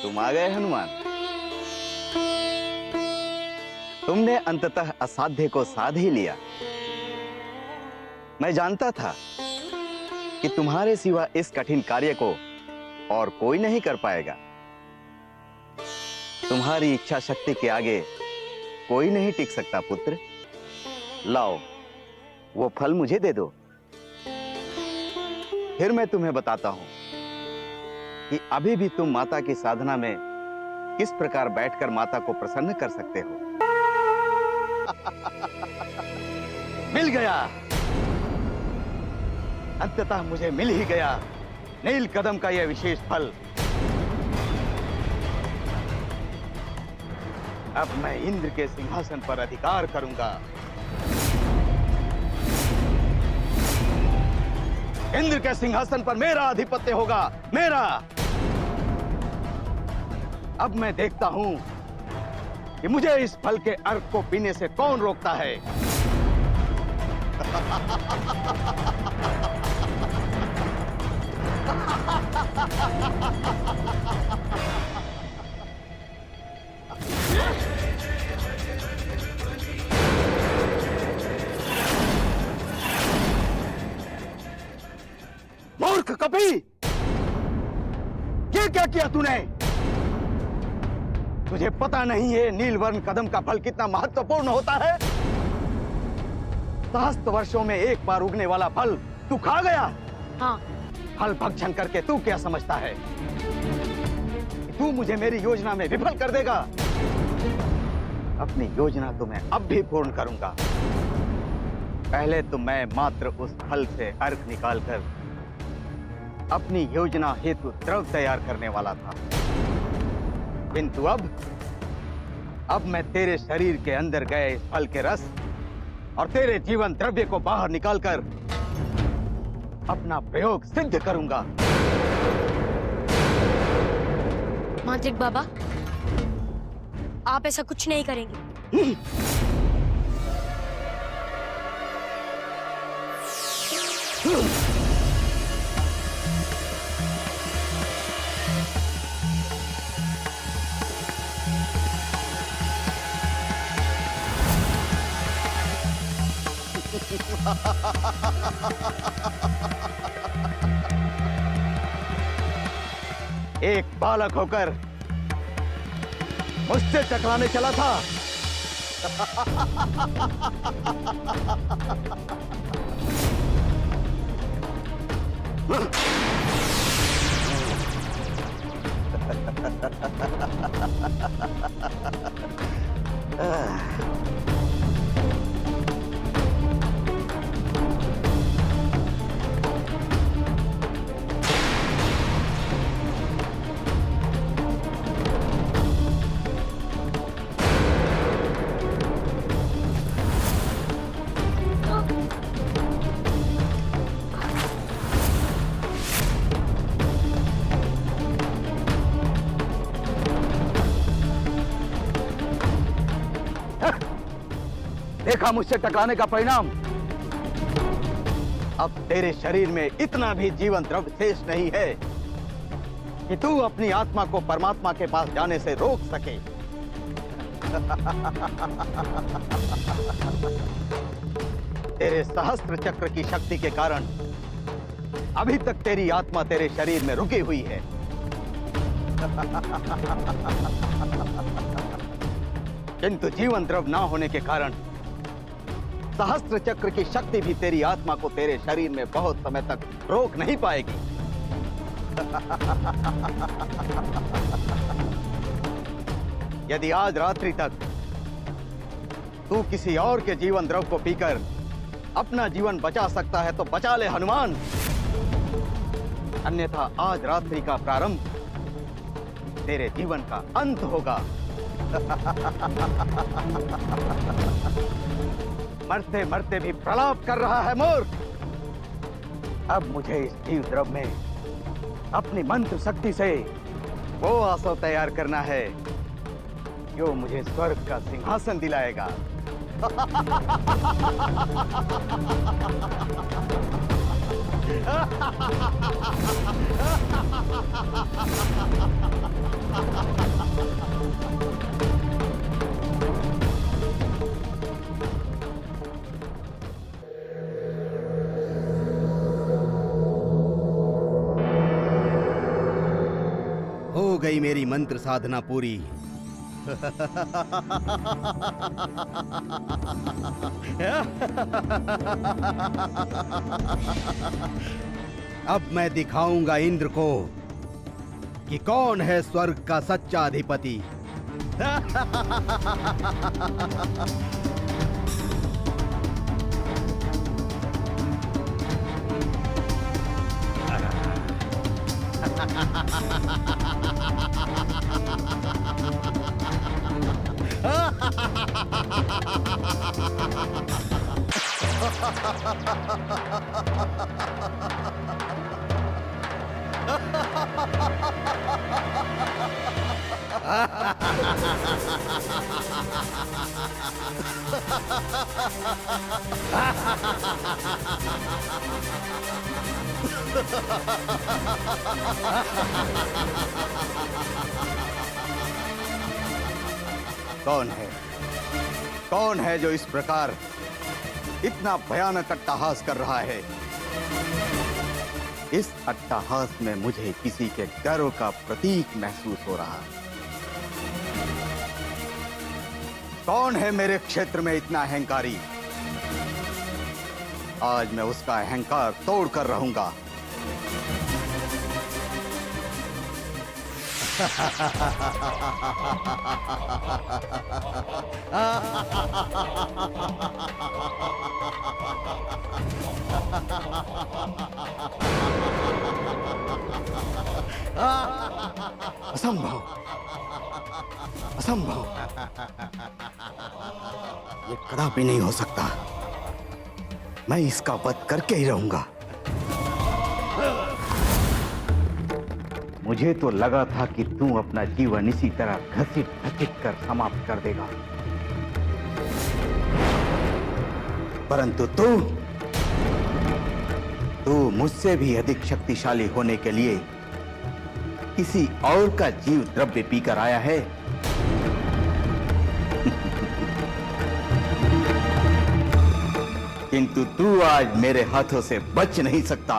तुम आ गए हनुमान। तुमने अंततः असाध्य को साध ही लिया। मैं जानता था कि तुम्हारे सिवा इस कठिन कार्य को और कोई नहीं कर पाएगा। तुम्हारी इच्छा शक्ति के आगे कोई नहीं टिक सकता पुत्र। लाओ, वो फल मुझे दे दो। फिर मैं तुम्हें बताता हूं कि अभी भी तुम माता की साधना में किस प्रकार बैठकर माता को प्रसन्न कर सकते हो। मिल गया, अंततः मुझे मिल ही गया नील कदम का यह विशेष फल। अब मैं इंद्र के सिंहासन पर अधिकार करूंगा। इंद्र के सिंहासन पर मेरा आधिपत्य होगा, मेरा। अब मैं देखता हूं कि मुझे इस फल के अर्क को पीने से कौन रोकता है। मूर्ख कपी, ये क्या किया तूने? तुझे पता नहीं है नीलवर्ण कदम का फल कितना महत्वपूर्ण होता है? सहस्त्र वर्षों में एक बार उगने वाला फल तू खा गया। हाँ। फल भक्षण करके तू क्या समझता है कि तू मुझे मेरी योजना में विफल कर देगा? अपनी योजना तो मैं अब भी पूर्ण करूंगा। पहले तो मैं मात्र उस फल से अर्क निकालकर अपनी योजना हेतु द्रव तैयार करने वाला था, किंतु अब मैं तेरे शरीर के अंदर गए इस फल के रस और तेरे जीवन द्रव्य को बाहर निकालकर अपना प्रयोग सिद्ध करूंगा। मांत्रिक बाबा, आप ऐसा कुछ नहीं करेंगे। एक बालक होकर मुझसे टकराने चला था। देखा मुझसे टकराने का परिणाम। अब तेरे शरीर में इतना भी जीवन द्रव्य शेष नहीं है कि तू अपनी आत्मा को परमात्मा के पास जाने से रोक सके। तेरे सहस्त्र चक्र की शक्ति के कारण अभी तक तेरी आत्मा तेरे शरीर में रुकी हुई है। किंतु जीवन द्रव्य ना होने के कारण सहस्त्र चक्र की शक्ति भी तेरी आत्मा को तेरे शरीर में बहुत समय तक रोक नहीं पाएगी। यदि आज रात्रि तक तू किसी और के जीवन द्रव को पीकर अपना जीवन बचा सकता है तो बचा ले हनुमान, अन्यथा आज रात्रि का प्रारंभ तेरे जीवन का अंत होगा। मरते मरते भी प्रलाप कर रहा है मूर्ख। अब मुझे इस जीव द्रव में अपनी मंत्र शक्ति से वो आसव तैयार करना है जो मुझे स्वर्ग का सिंहासन दिलाएगा। गई मेरी मंत्र साधना पूरी। अब मैं दिखाऊंगा इंद्र को कि कौन है स्वर्ग का सच्चा अधिपति। कौन है? कौन है जो इस प्रकार इतना भयानक अट्टहास कर रहा है? इस अट्टहास में मुझे किसी के गर्व का प्रतीक महसूस हो रहा है। कौन है मेरे क्षेत्र में इतना अहंकारी? आज मैं उसका अहंकार तोड़ कर रहूंगा। असंभव, असंभव, ये कदापि नहीं हो सकता। मैं इसका वध करके ही रहूंगा। मुझे तो लगा था कि तू अपना जीवन इसी तरह घसीट कर समाप्त कर देगा, परंतु तू मुझसे भी अधिक शक्तिशाली होने के लिए किसी और का जीव द्रव्य पीकर आया है। किंतु तू आज मेरे हाथों से बच नहीं सकता।